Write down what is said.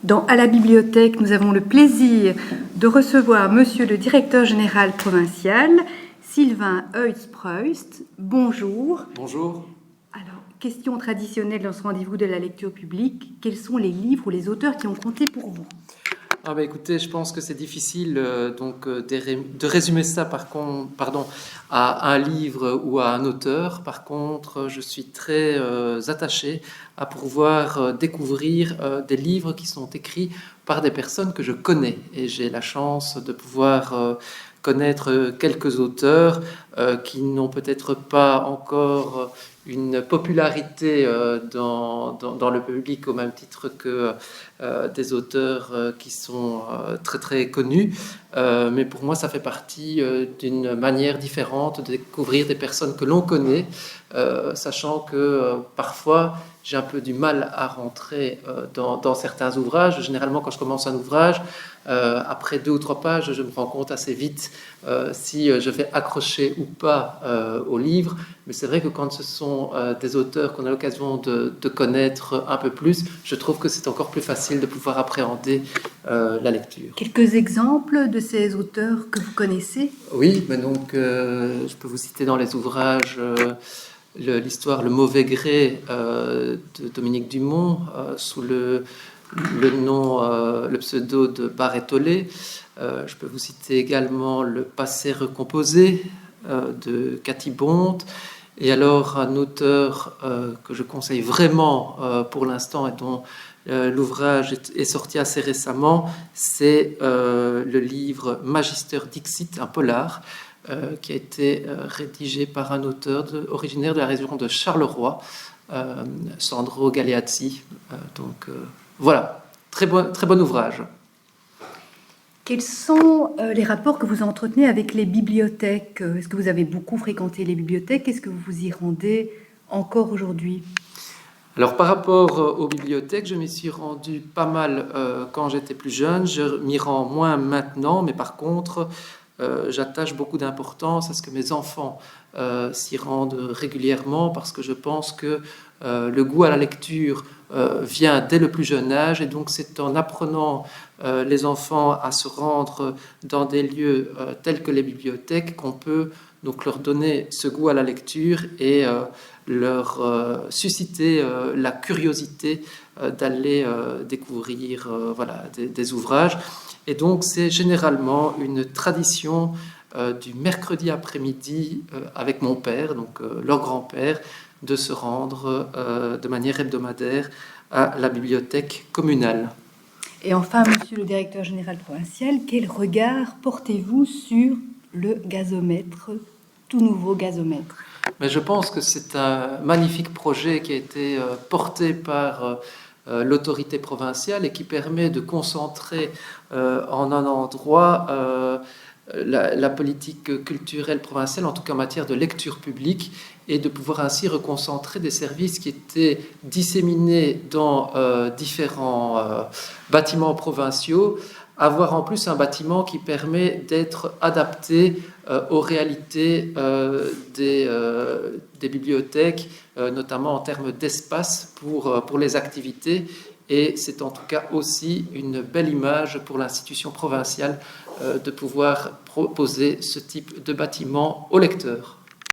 Dans À la bibliothèque, nous avons le plaisir de recevoir Monsieur le directeur général provincial, Sylvain Heutz-Preust. Bonjour. Bonjour. Alors, question traditionnelle dans ce rendez-vous de la lecture publique. Quels sont les livres ou les auteurs qui ont compté pour vous ? Écoutez, je pense que c'est difficile de résumer ça à un livre ou à un auteur. Par contre, je suis très attaché à pouvoir découvrir des livres qui sont écrits par des personnes que je connais. Et j'ai la chance de pouvoir connaître quelques auteurs qui n'ont peut-être pas encore une popularité dans le public au même titre que des auteurs qui sont très très connus. Mais pour moi, ça fait partie d'une manière différente de découvrir des personnes que l'on connaît, sachant que parfois j'ai un peu du mal à rentrer dans certains ouvrages. Généralement, quand je commence un ouvrage, après 2 ou 3 pages, je me rends compte assez vite si je vais accrocher ou pas au livre. Mais c'est vrai que quand ce sont des auteurs qu'on a l'occasion de connaître un peu plus, je trouve que c'est encore plus facile de pouvoir appréhender la lecture. Quelques exemples de ces auteurs que vous connaissez ? Oui, mais donc je peux vous citer dans les ouvrages l'histoire Le mauvais gré de Dominique Dumont sous le pseudo de Barré-Tollet. Je peux vous citer également Le passé recomposé de Cathy Bonte. Et alors un auteur que je conseille vraiment pour l'instant et dont l'ouvrage est sorti assez récemment, c'est le livre Magister Dixit, un polar, qui a été rédigé par un auteur originaire de la région de Charleroi, Sandro Galeazzi. Voilà, très bon ouvrage. Quels sont les rapports que vous entretenez avec les bibliothèques ? Est-ce que vous avez beaucoup fréquenté les bibliothèques ? Est-ce que vous vous y rendez encore aujourd'hui ? Alors par rapport aux bibliothèques, je m'y suis rendu pas mal quand j'étais plus jeune. Je m'y rends moins maintenant, mais par contre, j'attache beaucoup d'importance à ce que mes enfants s'y rendent régulièrement, parce que je pense que le goût à la lecture vient dès le plus jeune âge, et donc c'est en apprenant les enfants à se rendre dans des lieux tels que les bibliothèques qu'on peut donc leur donner ce goût à la lecture et leur susciter la curiosité d'aller découvrir des ouvrages. Et donc c'est généralement une tradition du mercredi après-midi avec mon père, donc leur grand-père, de se rendre de manière hebdomadaire à la bibliothèque communale. Et enfin, monsieur le directeur général provincial, quel regard portez-vous sur le gazomètre, tout nouveau gazomètre ? Mais je pense que c'est un magnifique projet qui a été porté par l'autorité provinciale et qui permet de concentrer en un endroit la politique culturelle provinciale, en tout cas en matière de lecture publique, et de pouvoir ainsi reconcentrer des services qui étaient disséminés dans différents bâtiments provinciaux, avoir en plus un bâtiment qui permet d'être adapté aux réalités des bibliothèques, notamment en termes d'espace pour les activités. Et c'est en tout cas aussi une belle image pour l'institution provinciale de pouvoir proposer ce type de bâtiment aux lecteurs.